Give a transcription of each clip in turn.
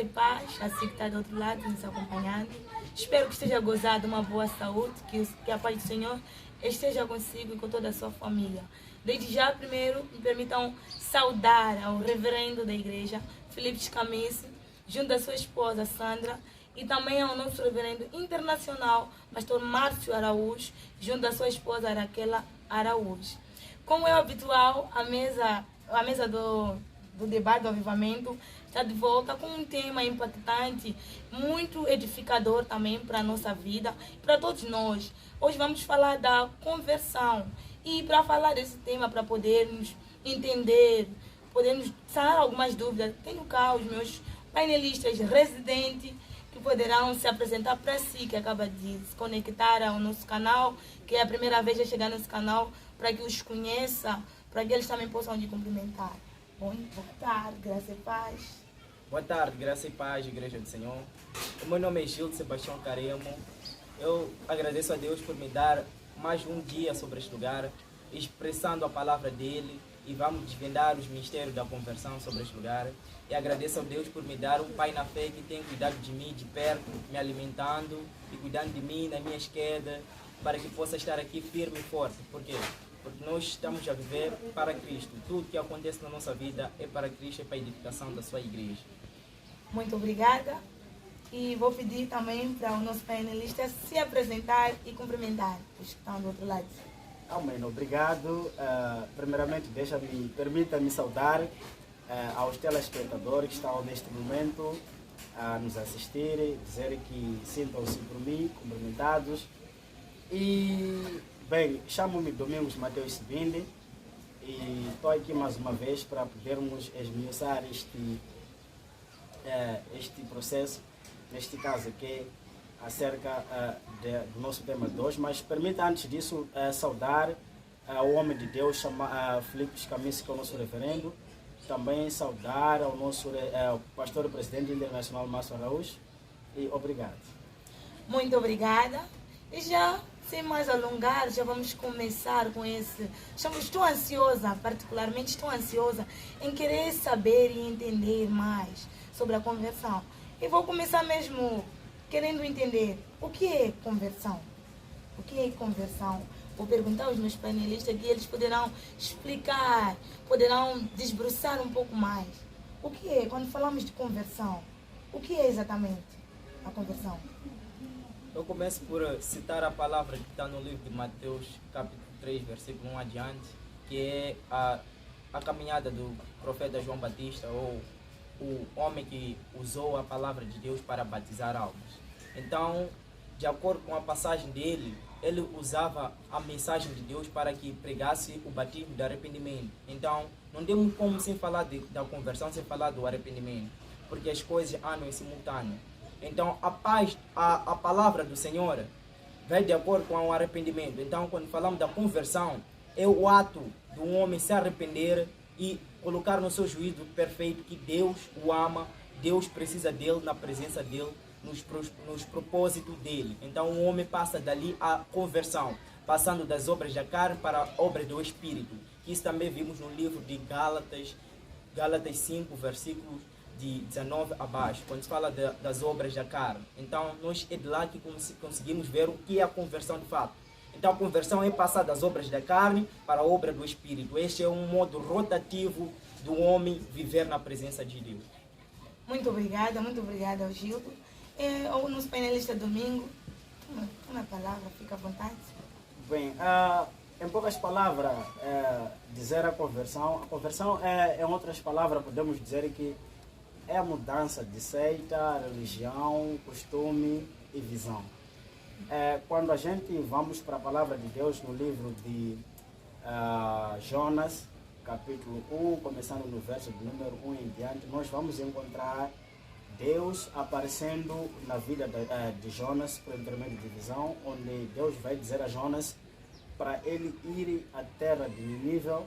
e paz, assim que está do outro lado nos acompanhando. Espero que esteja gozado uma boa saúde, que a paz do Senhor esteja consigo e com toda a sua família. Desde já, primeiro, me permitam saudar ao reverendo da igreja, Felipe Escamice, junto da sua esposa, Sandra, e também ao nosso reverendo internacional, pastor Márcio Araújo, junto da sua esposa, Raquela Araújo. Como é habitual, a mesa do debate do avivamento está de volta com um tema impactante, muito edificador também para a nossa vida, para todos nós. Hoje vamos falar da conversão. E para falar desse tema, para podermos entender, podermos sanar algumas dúvidas, tenho cá os meus painelistas residentes que poderão se apresentar para si, que acaba de se conectar ao nosso canal, que é a primeira vez a chegar nesse canal, para que os conheça, para que eles também possam lhe cumprimentar. Boa tarde, graça e paz. Boa tarde, graça e paz, Igreja do Senhor. O meu nome é Gildo Sebastião Caremo. Eu agradeço a Deus por me dar mais um dia sobre este lugar, expressando a palavra dele, e vamos desvendar os mistérios da conversão sobre este lugar. E agradeço a Deus por me dar um pai na fé que tem cuidado de mim de perto, me alimentando e cuidando de mim nas minhas quedas, para que possa estar aqui firme e forte. Por quê? Porque nós estamos a viver para Cristo. Tudo que acontece na nossa vida é para Cristo e para a edificação da sua igreja. Muito obrigada. E vou pedir também para o nosso painelista se apresentar e cumprimentar os que estão do outro lado. Amém, obrigado. Primeiramente, permita-me saudar aos telespectadores que estão neste momento a nos assistir, dizer que sintam-se por mim, cumprimentados. E, bem, chamo-me Domingos Mateus Sibinde e estou aqui mais uma vez para podermos esmiuçar este processo, neste caso aqui, acerca do nosso tema de hoje. Mas permita antes disso saudar o homem de Deus, Felipe Escamice, que é o nosso reverendo. Também saudar ao nosso pastor presidente internacional, Márcio Araújo. E obrigado. Muito obrigada. E já, sem mais alongar, já vamos começar com esse... Estou ansiosa, particularmente estou ansiosa em querer saber e entender mais sobre a conversão. E vou começar mesmo querendo entender o que é conversão. O que é conversão? Vou perguntar aos meus panelistas que eles poderão explicar, poderão desbruçar um pouco mais. O que é, quando falamos de conversão, o que é exatamente a conversão? Eu começo por citar a palavra que está no livro de Mateus, capítulo 3, versículo 1 adiante, que é a caminhada do profeta João Batista, ou o homem que usou a palavra de Deus para batizar almas. Então, de acordo com a passagem dele, ele usava a mensagem de Deus para que pregasse o batismo de arrependimento. Então, não temos como sem falar da conversão, sem falar do arrependimento, porque as coisas andam em simultâneo. Então, a palavra do Senhor vai de acordo com o arrependimento. Então, quando falamos da conversão, é o ato do homem se arrepender e colocar no seu juízo perfeito que Deus o ama, Deus precisa dele, na presença dele, nos propósitos dele. Então o homem passa dali à conversão, passando das obras da carne para a obra do Espírito. Isso também vimos no livro de Gálatas 5, versículos de 19 abaixo, quando se fala das obras da carne. Então nós é de lá que conseguimos ver o que é a conversão de fato. Então a conversão é passar das obras da carne para a obra do Espírito. Este é um modo rotativo do homem viver na presença de Deus. Muito obrigada ao Gildo. O nosso painelista Domingo, uma palavra, fica à vontade. Bem, em poucas palavras, dizer a conversão em outras palavras, podemos dizer que é a mudança de seita, religião, costume e visão. Quando a gente vamos para a palavra de Deus no livro de Jonas, capítulo 1, começando no verso de número 1 em diante, nós vamos encontrar Deus aparecendo na vida de Jonas por intermédio de visão, onde Deus vai dizer a Jonas para ele ir à terra de Nínive.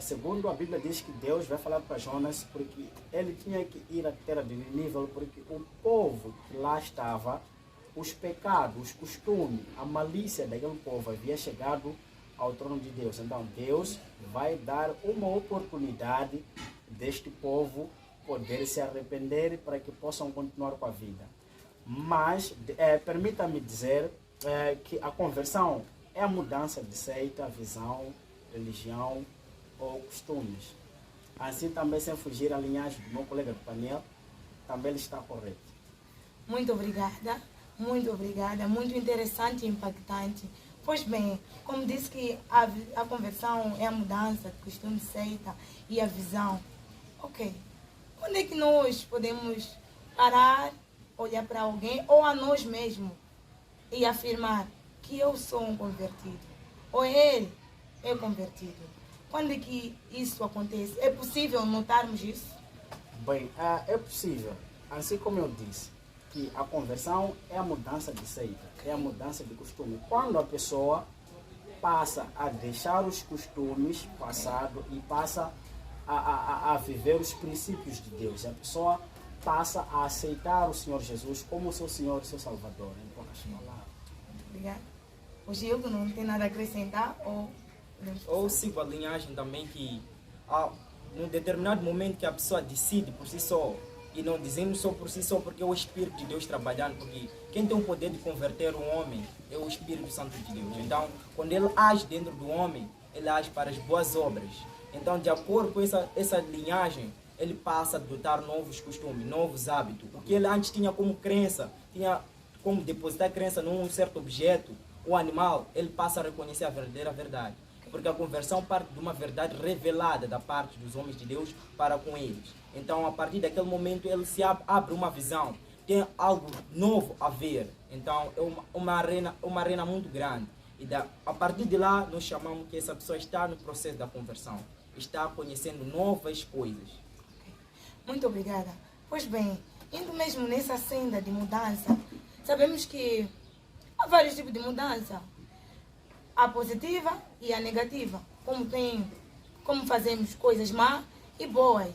Segundo a Bíblia diz que Deus vai falar para Jonas porque ele tinha que ir à terra de Nínive, porque o povo que lá estava, os pecados, os costumes, a malícia daquele povo havia chegado ao trono de Deus. Então Deus vai dar uma oportunidade deste povo poder se arrepender para que possam continuar com a vida. Mas permita-me dizer que a conversão é a mudança de seita, visão, religião ou costumes. Assim também, sem fugir à linhagem do meu colega do painel, também ele está correto. Muito obrigada, muito interessante e impactante. Pois bem, como disse que a conversão é a mudança de costume, seita e a visão. Ok, quando é que nós podemos parar, olhar para alguém ou a nós mesmos e afirmar que eu sou um convertido ou ele é convertido? Quando é que isso acontece? É possível notarmos isso? Bem, é possível. Assim como eu disse, que a conversão é a mudança de seita, é a mudança de costume. Quando a pessoa passa a deixar os costumes passados e passa a viver os princípios de Deus, a pessoa passa a aceitar o Senhor Jesus como seu Senhor e seu Salvador. Em poucas palavras. Obrigada. O Gildo não tem nada a acrescentar Ou sigo a linhagem também que há num determinado momento que a pessoa decide por si só, e não dizemos só por si só porque é o Espírito de Deus trabalhando, porque quem tem o poder de converter um homem é o Espírito Santo de Deus. Então, quando ele age dentro do homem, ele age para as boas obras. Então, de acordo com essa linhagem, ele passa a adotar novos costumes, novos hábitos. O que ele antes tinha como crença, tinha como depositar crença num certo objeto ou animal, ele passa a reconhecer a verdadeira verdade. Porque a conversão parte de uma verdade revelada da parte dos homens de Deus para com eles. Então, a partir daquele momento, ele se abre uma visão, tem algo novo a ver. Então, é uma arena muito grande. E a partir de lá, nós chamamos que essa pessoa está no processo da conversão, está conhecendo novas coisas. Muito obrigada. Pois bem, indo mesmo nessa senda de mudança, sabemos que há vários tipos de mudança. A positiva e a negativa. Como fazemos coisas más e boas.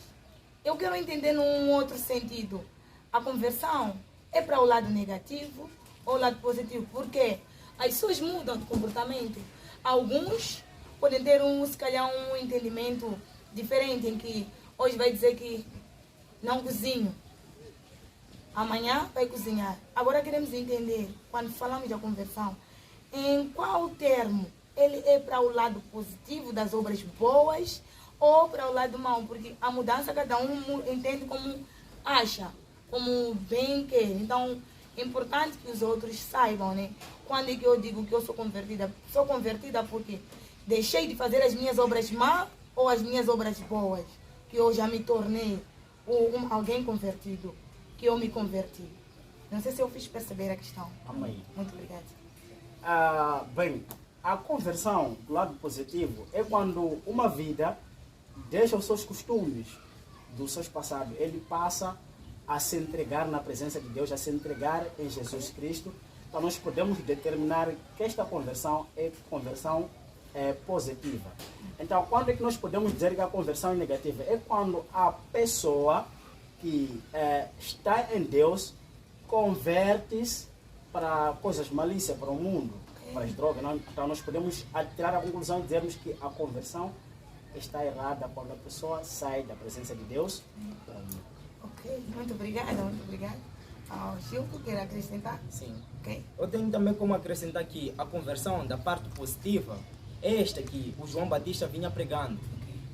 Eu quero entender num outro sentido. A conversão é para o lado negativo ou o lado positivo? Porque as pessoas mudam de comportamento. Alguns podem ter se calhar um entendimento diferente, em que hoje vai dizer que não cozinho, amanhã vai cozinhar. Agora queremos entender, quando falamos da conversão, em qual termo ele é para o lado positivo das obras boas ou para o lado mau, porque a mudança cada um entende como acha, como bem quer. Então é importante que os outros saibam, né? Quando é que eu digo que eu sou convertida porque deixei de fazer as minhas obras más ou as minhas obras boas, que eu já me tornei alguém convertido, que eu me converti. Não sei se eu fiz perceber a questão. Amém. Muito obrigada. Bem, a conversão do lado positivo é quando uma vida deixa os seus costumes dos seus passados. Ele passa a se entregar na presença de Deus, a se entregar em Jesus Cristo. Então nós podemos determinar que esta conversão é conversão positiva. Então, quando é que nós podemos dizer que a conversão é negativa? É quando a pessoa que está em Deus converte-se para coisas malícias, para o mundo, para as drogas. Então nós podemos tirar a conclusão e dizermos que a conversão está errada quando a pessoa sai da presença de Deus. Ok, muito obrigada. Gildo, quer acrescentar? Sim. Okay. Eu tenho também como acrescentar que a conversão da parte positiva é esta que o João Batista vinha pregando.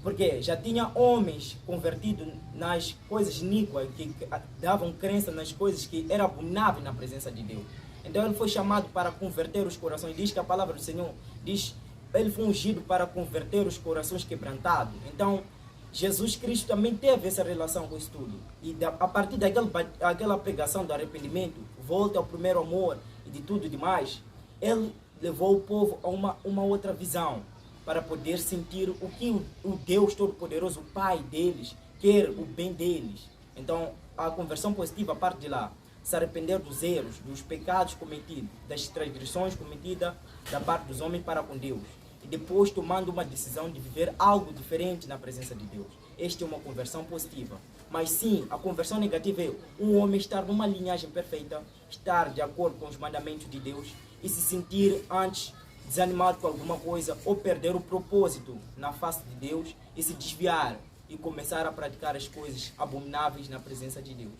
Porque já tinha homens convertidos nas coisas iníquas, que davam crença nas coisas que eram abomináveis na presença de Deus. Então ele foi chamado para converter os corações. Diz que a palavra do Senhor diz, ele foi ungido para converter os corações quebrantados. Então Jesus Cristo também teve essa relação com isso tudo. E a partir daquela pregação do arrependimento, volta ao primeiro amor e de tudo demais, ele levou o povo a uma outra visão, para poder sentir o que o Deus Todo-Poderoso, o Pai deles, quer o bem deles. Então, a conversão positiva parte de lá. Se arrepender dos erros, dos pecados cometidos, das transgressões cometidas da parte dos homens para com Deus. E depois tomando uma decisão de viver algo diferente na presença de Deus. Esta é uma conversão positiva. Mas sim, a conversão negativa é um homem estar numa linhagem perfeita, estar de acordo com os mandamentos de Deus e se sentir antes desanimado com alguma coisa ou perder o propósito na face de Deus e se desviar e começar a praticar as coisas abomináveis na presença de Deus.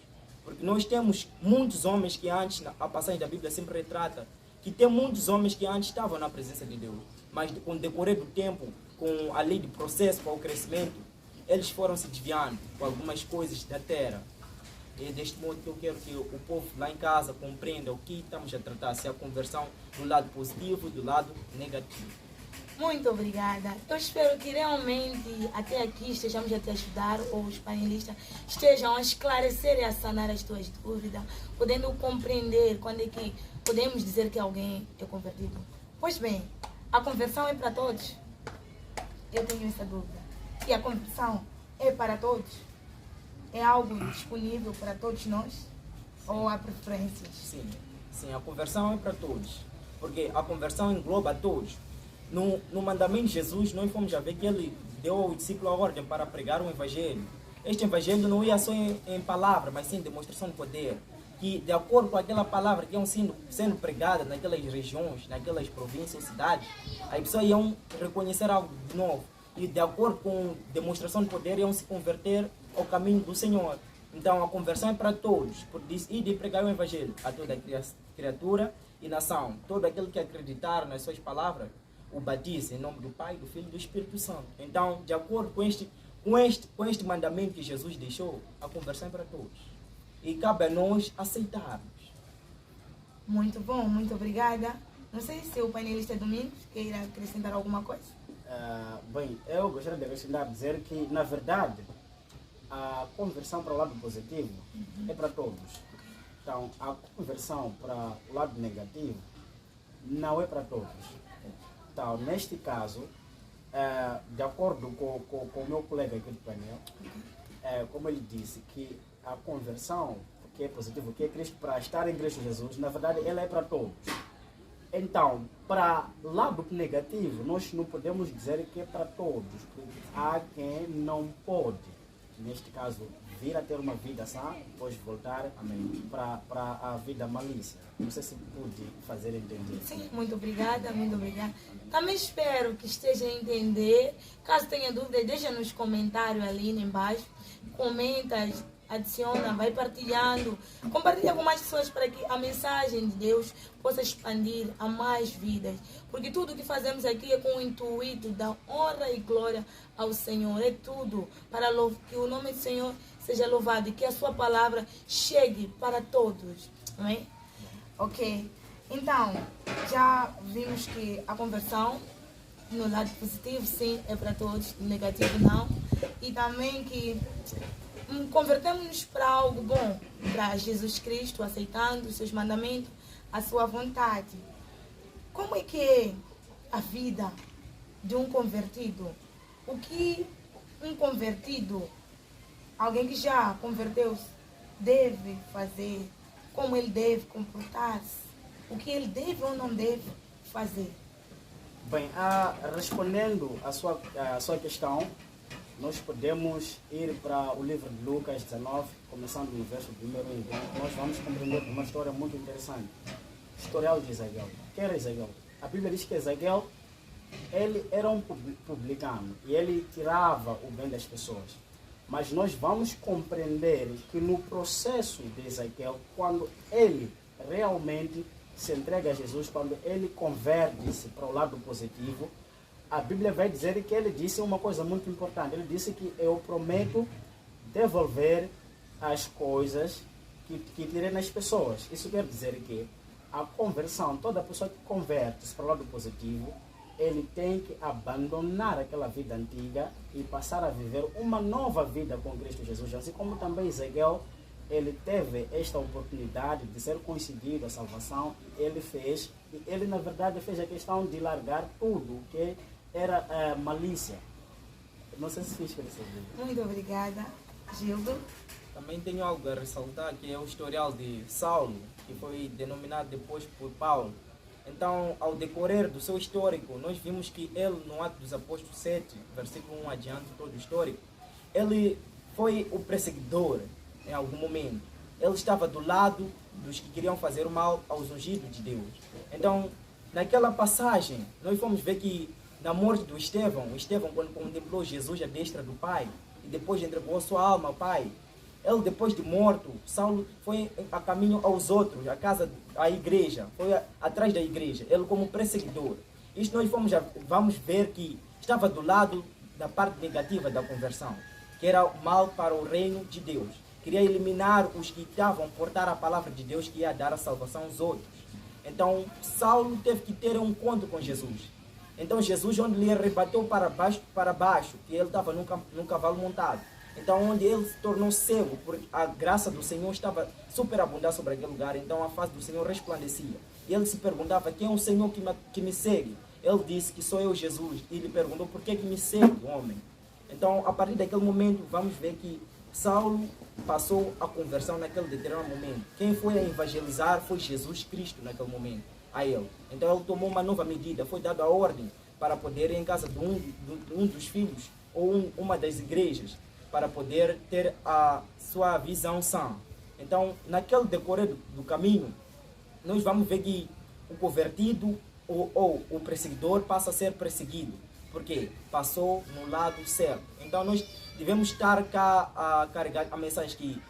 Porque nós temos muitos homens que antes, a passagem da Bíblia sempre retrata, que tem muitos homens que antes estavam na presença de Deus, mas com o decorrer do tempo, com a lei de processo para o crescimento, eles foram se desviando com algumas coisas da terra. E é deste modo que eu quero que o povo lá em casa compreenda o que estamos a tratar, se é a conversão do lado positivo e do lado negativo. Muito obrigada. Eu espero que realmente até aqui estejamos a te ajudar, ou os panelistas estejam a esclarecer e a sanar as tuas dúvidas, podendo compreender quando é que podemos dizer que alguém é convertido. Pois bem, a conversão é para todos? Eu tenho essa dúvida. E a conversão é para todos? É algo disponível para todos nós? Ou há preferências? Sim, a conversão é para todos, porque a conversão engloba a todos. No mandamento de Jesus, nós fomos a ver que ele deu ao discípulo a ordem para pregar o evangelho. Este evangelho não ia só em palavra, mas sim em demonstração de poder. Que de acordo com aquela palavra que iam sendo pregada naquelas regiões, naquelas províncias ou cidades, as pessoas iam reconhecer algo de novo. E de acordo com demonstração de poder, iam se converter ao caminho do Senhor. Então a conversão é para todos, por isso, e de pregar o evangelho a toda criatura e nação. Todo aquele que acreditar nas suas palavras, o batiza em nome do Pai, do Filho e do Espírito Santo. Então, de acordo com este mandamento que Jesus deixou, a conversão é para todos. E cabe a nós aceitarmos. Muito bom, muito obrigada. Não sei se o painelista Domingos queira acrescentar alguma coisa. Bem, eu gostaria de acrescentar, dizer que, na verdade, a conversão para o lado positivo é para todos. Então, a conversão para o lado negativo não é para todos. Então, neste caso, de acordo com o meu colega aqui do painel, como ele disse, que a conversão, que é positivo, que é Cristo, para estar em Cristo Jesus, na verdade, ela é para todos. Então, para o lado negativo, nós não podemos dizer que é para todos, porque há quem não pode, neste caso, vir a ter uma vida sã, depois voltar para a vida malícia. Não sei se pude fazer entender. Sim, muito obrigada, muito obrigada. Também espero que esteja a entender. Caso tenha dúvida, deixa nos comentários ali embaixo. Comenta, adiciona, vai partilhando. Compartilha com mais pessoas para que a mensagem de Deus possa expandir a mais vidas. Porque tudo que fazemos aqui é com o intuito da honra e glória ao Senhor. É tudo para que o nome do Senhor seja louvado e que a sua palavra chegue para todos. Amém? Ok. Então, já vimos que a conversão no lado positivo, sim, é para todos, no negativo, não. E também que convertemos-nos para algo bom, para Jesus Cristo, aceitando os seus mandamentos, a sua vontade. Como é que é a vida de um convertido? O que um convertido, alguém que já converteu-se, deve fazer? Como ele deve comportar-se? O que ele deve ou não deve fazer? Bem, respondendo à sua questão, nós podemos ir para o livro de Lucas 19, começando no verso 1 em diante. Nós vamos compreender uma história muito interessante. O historial de Ezequiel. Quem era Ezequiel? A Bíblia diz que Ezequiel, ele era um publicano e ele tirava o bem das pessoas. Mas nós vamos compreender que no processo de Ezequiel, quando ele realmente se entrega a Jesus, quando ele converte-se para o lado positivo, a Bíblia vai dizer que ele disse uma coisa muito importante. Ele disse que eu prometo devolver as coisas que tirei nas pessoas. Isso quer dizer que a conversão, toda pessoa que converte-se para o lado positivo, ele tem que abandonar aquela vida antiga e passar a viver uma nova vida com Cristo Jesus. Assim como também Ezequiel, ele teve esta oportunidade de ser concedido a salvação, ele fez, e ele na verdade fez a questão de largar tudo o que era malícia. Não sei se fiz crescer. Muito obrigada, Gildo. Também tenho algo a ressaltar, que é o historial de Saulo, que foi denominado depois por Paulo. Então, ao decorrer do seu histórico, nós vimos que ele, no Atos dos Apóstolos 7, versículo 1 adiante, todo o histórico, ele foi o perseguidor em algum momento. Ele estava do lado dos que queriam fazer o mal aos ungidos de Deus. Então, naquela passagem, nós vamos ver que na morte do Estevão, quando contemplou Jesus à destra do Pai, e depois entregou a sua alma ao Pai. Ele, depois de morto, Saulo foi a caminho aos outros, a casa, a igreja, foi atrás da igreja, ele como perseguidor. Isto nós vamos ver que estava do lado da parte negativa da conversão, que era mal para o reino de Deus. Queria eliminar os que estavam a portar a palavra de Deus, que ia dar a salvação aos outros. Então, Saulo teve que ter um encontro com Jesus. Então, Jesus, onde lhe arrebatou para baixo, que ele estava num cavalo montado. Então, onde ele se tornou cego, porque a graça do Senhor estava superabundante sobre aquele lugar. Então, a face do Senhor resplandecia. E ele se perguntava, quem é o Senhor que me segue? Ele disse que sou eu, Jesus. E ele perguntou, por que me segue, homem? Então, a partir daquele momento, vamos ver que Saulo passou a conversão naquele determinado momento. Quem foi a evangelizar foi Jesus Cristo naquele momento, a ele. Então, ele tomou uma nova medida. Foi dada a ordem para poder ir em casa de um dos filhos ou uma das igrejas, para poder ter a sua visão sã. Então, naquele decorrer do caminho, nós vamos ver que o convertido ou o perseguidor passa a ser perseguido. Porque passou no lado certo. Então, nós devemos estar cá a carregar a mensagem que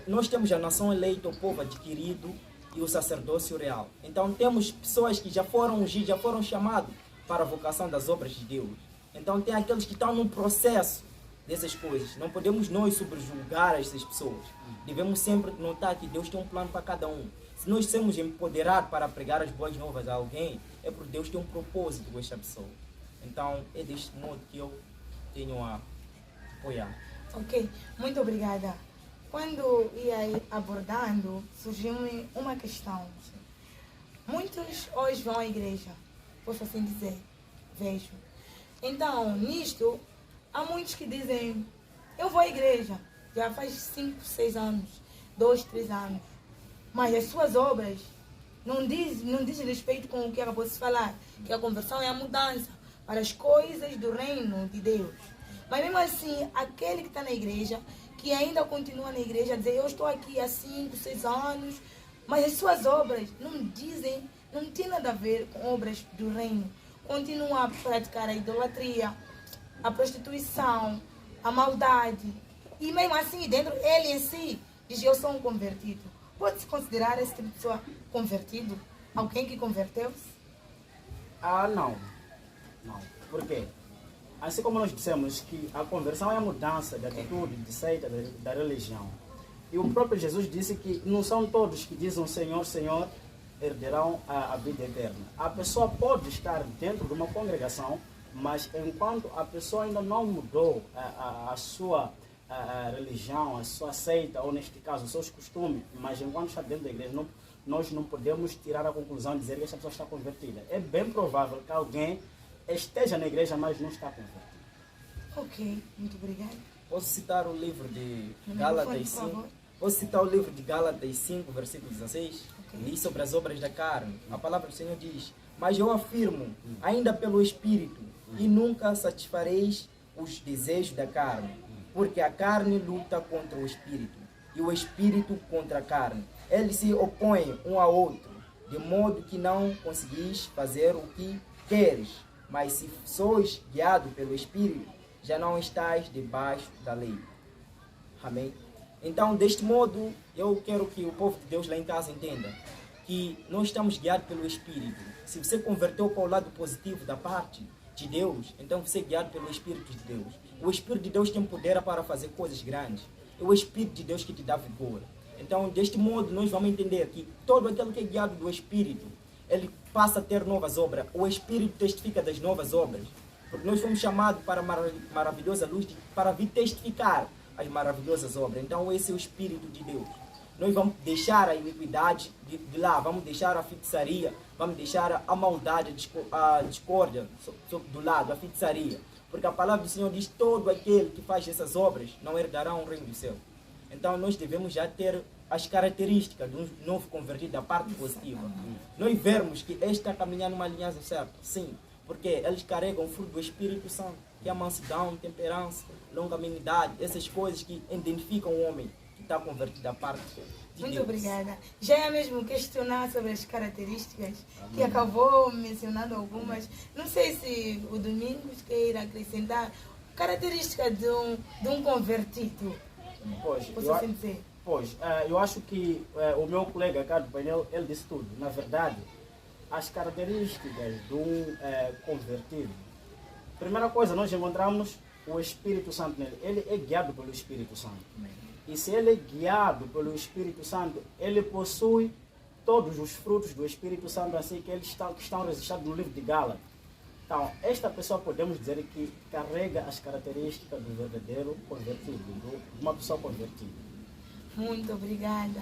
nós temos a nação eleita, o povo adquirido e o sacerdócio real. Então, temos pessoas que já foram ungidas, já foram chamados para a vocação das obras de Deus. Então, tem aqueles que estão num processo dessas coisas. Não podemos nós subjugar essas pessoas. Devemos sempre notar que Deus tem um plano para cada um. Se nós somos empoderados para pregar as boas novas a alguém, é porque Deus tem um propósito com esta pessoa. Então, é deste modo que eu tenho a apoiar. Ok, muito obrigada. Quando ia abordando, surgiu-me uma questão. Muitos hoje vão à igreja, posso assim dizer, vejo. Então, nisto, há muitos que dizem, eu vou à igreja, já faz 5, 6 anos, 2, 3 anos. Mas as suas obras não diz respeito com o que acabou de se falar, que a conversão é a mudança para as coisas do reino de Deus. Mas mesmo assim, aquele que está na igreja, que ainda continua na igreja, a dizer, eu estou aqui há 5, 6 anos, mas as suas obras não dizem, não tem nada a ver com obras do reino. Continua a praticar a idolatria, a prostituição, a maldade. E mesmo assim, dentro ele em si, diz, eu sou um convertido. Pode-se considerar esse tipo de pessoa convertido? Alguém que converteu-se? Não. Não. Por quê? Assim como nós dissemos que a conversão é a mudança de atitude, de seita, da religião. E o próprio Jesus disse que não são todos que dizem Senhor, Senhor, herderão a vida eterna. A pessoa pode estar dentro de uma congregação, mas enquanto a pessoa ainda não mudou a sua religião, a sua seita, ou neste caso os seus costumes, mas enquanto está dentro da igreja, nós não podemos tirar a conclusão de dizer que essa pessoa está convertida. É bem provável que alguém esteja na igreja, mas não está convertido. Ok, muito obrigada. Posso citar o livro de Gálatas 5? Posso citar o livro de Gálatas 5, versículo 16? Okay. Diz sobre as obras da carne. A palavra do Senhor diz, mas eu afirmo, ainda pelo Espírito, e nunca satisfareis os desejos da carne, porque a carne luta contra o Espírito, e o Espírito contra a carne. Eles se opõem um ao outro, de modo que não conseguis fazer o que queres. Mas se sois guiados pelo Espírito, já não estáis debaixo da lei. Amém? Então, deste modo, eu quero que o povo de Deus lá em casa entenda que nós estamos guiados pelo Espírito. Se você converteu para o lado positivo da parte de Deus, então você é guiado pelo Espírito de Deus. O Espírito de Deus tem poder para fazer coisas grandes. É o Espírito de Deus que te dá vigor. Então, deste modo, nós vamos entender que todo aquele que é guiado do Espírito, ele passa a ter novas obras. O Espírito testifica das novas obras. Porque nós fomos chamados para a maravilhosa luz, para vir testificar as maravilhosas obras. Então, esse é o Espírito de Deus. Nós vamos deixar a iniquidade de lá, vamos deixar a feitiçaria, vamos deixar a maldade, a discórdia do lado, a feitiçaria. Porque a palavra do Senhor diz, todo aquele que faz essas obras não herdará o reino do céu. Então, nós devemos já ter as características de um novo convertido, da parte positiva. Nós vermos que este está caminhando numa linha certa, sim, porque eles carregam o fruto do Espírito Santo, que é a mansidão, temperança, longanimidade, essas coisas que identificam o homem que está convertido da parte de Deus. Muito obrigada. Já é mesmo questionar sobre as características, que acabou mencionando algumas. Não sei se o Domingos queira acrescentar característica de um convertido. Pois, Posso assim dizer? Pois, eu acho que o meu colega cá do painel, ele disse tudo. Na verdade, as características de um convertido. Primeira coisa, nós encontramos o Espírito Santo nele. Ele é guiado pelo Espírito Santo. E se ele é guiado pelo Espírito Santo, ele possui todos os frutos do Espírito Santo, assim que eles estão registrados no livro de Gálatas. Então, esta pessoa podemos dizer que carrega as características do verdadeiro convertido, de uma pessoa convertida. Muito obrigada.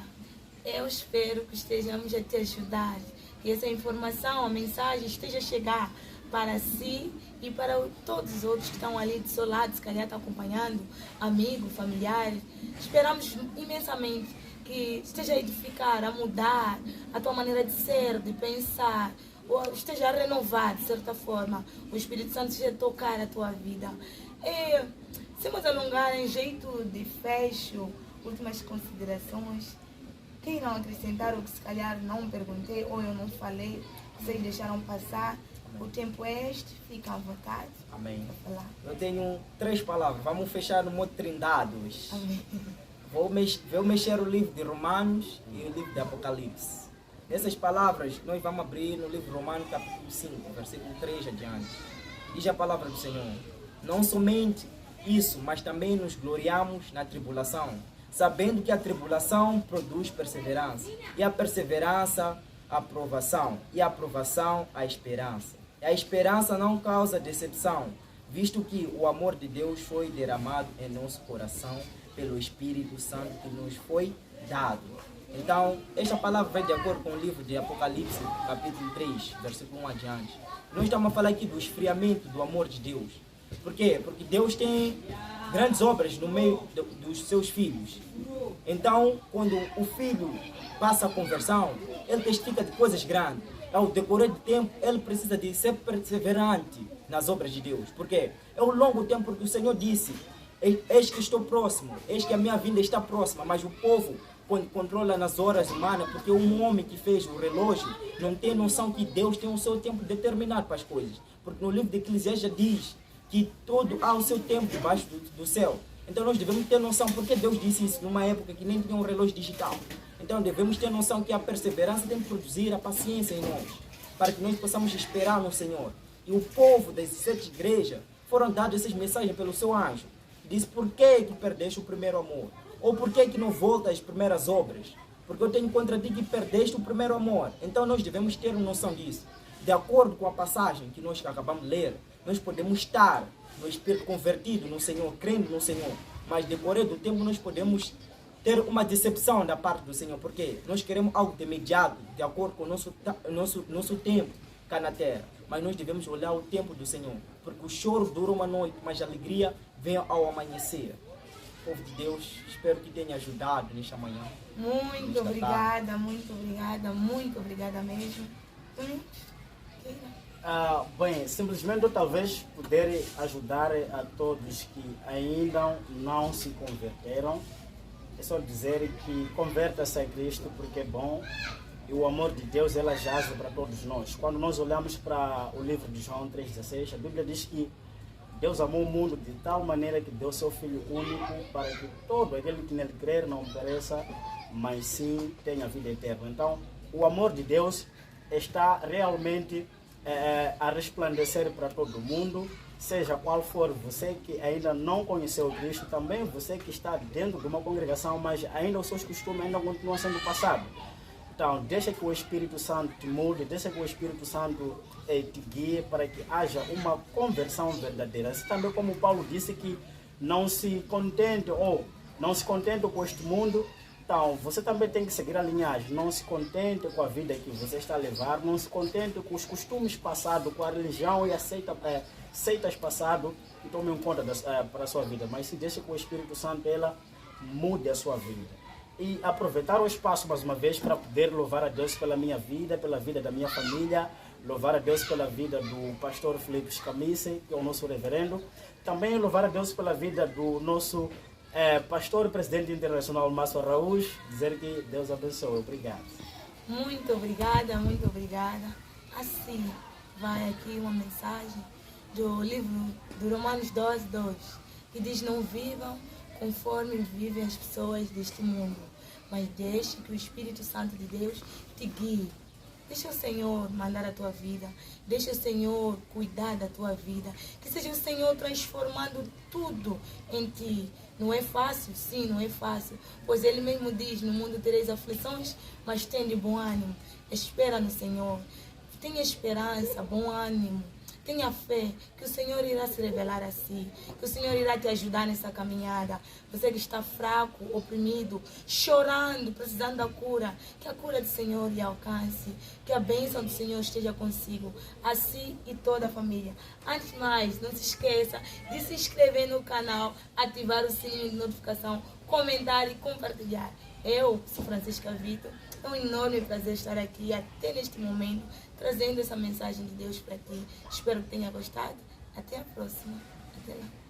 Eu espero que estejamos a te ajudar, que essa informação, a mensagem esteja a chegar para si e para todos os outros que estão ali do seu lado, se calhar estão acompanhando, amigos, familiares. Esperamos imensamente que esteja a edificar, a mudar a tua maneira de ser, de pensar, ou esteja a renovar, de certa forma, o Espírito Santo esteja a tocar a tua vida. E, sem mais alongar, em jeito de fecho, últimas considerações, queiram acrescentar o que se calhar não perguntei ou eu não falei, vocês deixaram passar. O tempo é este, fica à vontade. Amém. Para falar. Eu tenho 3 palavras, vamos fechar no modo trindados. Amém. Vou mexer o livro de Romanos e o livro de Apocalipse. Essas palavras nós vamos abrir no livro de Romanos, capítulo 5, versículo 3 adiante. Diz a palavra do Senhor: não somente isso, mas também nos gloriamos na tribulação, sabendo que a tribulação produz perseverança, e a perseverança, a aprovação, e a aprovação, a esperança. E a esperança não causa decepção, visto que o amor de Deus foi derramado em nosso coração pelo Espírito Santo que nos foi dado. Então, esta palavra vai de acordo com o livro de Apocalipse, capítulo 3, versículo 1 adiante. Nós estamos a falar aqui do esfriamento do amor de Deus. Por quê? Porque Deus tem grandes obras no meio dos seus filhos. Então, quando o filho passa a conversão, ele testifica de coisas grandes. Ao decorrer do tempo, ele precisa de ser perseverante nas obras de Deus. Por quê? É o longo tempo que o Senhor disse: eis que estou próximo, eis que a minha vinda está próxima, mas o povo controla nas horas humanas, porque um homem que fez o relógio não tem noção que Deus tem o seu tempo determinado para as coisas. Porque no livro de Eclesiastes diz que tudo há o seu tempo debaixo do céu. Então nós devemos ter noção, porque Deus disse isso numa época que nem tinha um relógio digital. Então devemos ter noção que a perseverança tem que produzir a paciência em nós, para que nós possamos esperar no Senhor. E o povo das 7 igrejas foram dados essas mensagens pelo seu anjo. Diz: por que perdeste o primeiro amor? Ou por que não volta às primeiras obras? Porque eu tenho contra ti que perdeste o primeiro amor. Então nós devemos ter noção disso. De acordo com a passagem que nós acabamos de ler, nós podemos estar no espírito convertido no Senhor, crendo no Senhor. Mas decorrer do tempo nós podemos ter uma decepção da parte do Senhor. Porque nós queremos algo de imediato, de acordo com o nosso tempo cá na terra. Mas nós devemos olhar o tempo do Senhor. Porque o choro dura uma noite, mas a alegria vem ao amanhecer. Povo de Deus, espero que tenha ajudado nesta manhã. Muito obrigada, muito obrigada, muito obrigada mesmo. Bem, simplesmente eu talvez poder ajudar a todos que ainda não se converteram. É só dizer que converta-se a Cristo porque é bom e o amor de Deus ela jaz para todos nós. Quando nós olhamos para o livro de João 3,16, a Bíblia diz que Deus amou o mundo de tal maneira que deu seu Filho único para que todo aquele que nele crer não pereça, mas sim tenha vida eterna. Então, o amor de Deus está realmente a resplandecer para todo mundo, seja qual for você que ainda não conheceu Cristo, também você que está dentro de uma congregação, mas ainda os seus costumes ainda continuam sendo passados. Então, deixa que o Espírito Santo te mude, deixa que o Espírito Santo te guie para que haja uma conversão verdadeira. Assim também como Paulo disse que não se contente com este mundo, então você também tem que seguir a linhagem. Não se contente com a vida que você está a levar, não se contente com os costumes passados, com a religião e as seitas passadas que tomem em conta para a sua vida, mas se deixa que o Espírito Santo ela mude a sua vida. E aproveitar o espaço mais uma vez para poder louvar a Deus pela minha vida, pela vida da minha família, louvar a Deus pela vida do pastor Felipe Scamisse, que é o nosso reverendo, também louvar a Deus pela vida do nosso pastor e presidente internacional Márcio Araújo, dizer que Deus abençoe. Obrigado. Muito obrigada, muito obrigada. Assim, vai aqui uma mensagem do livro de Romanos 12:2, que diz: não vivam conforme vivem as pessoas deste mundo, mas deixe que o Espírito Santo de Deus te guie. Deixa o Senhor mandar a tua vida. Deixa o Senhor cuidar da tua vida. Que seja o Senhor transformando tudo em ti. Não é fácil? Sim, não é fácil. Pois Ele mesmo diz, no mundo tereis aflições, mas tende bom ânimo. Espera no Senhor. Tenha esperança, bom ânimo. Tenha fé que o Senhor irá se revelar a si, que o Senhor irá te ajudar nessa caminhada. Você que está fraco, oprimido, chorando, precisando da cura, que a cura do Senhor lhe alcance, que a bênção do Senhor esteja consigo, assim e toda a família. Antes de mais, não se esqueça de se inscrever no canal, ativar o sininho de notificação, comentar e compartilhar. Eu sou Francisca Vitor. É um enorme prazer estar aqui até neste momento, trazendo essa mensagem de Deus para ti. Espero que tenha gostado. Até a próxima. Até lá.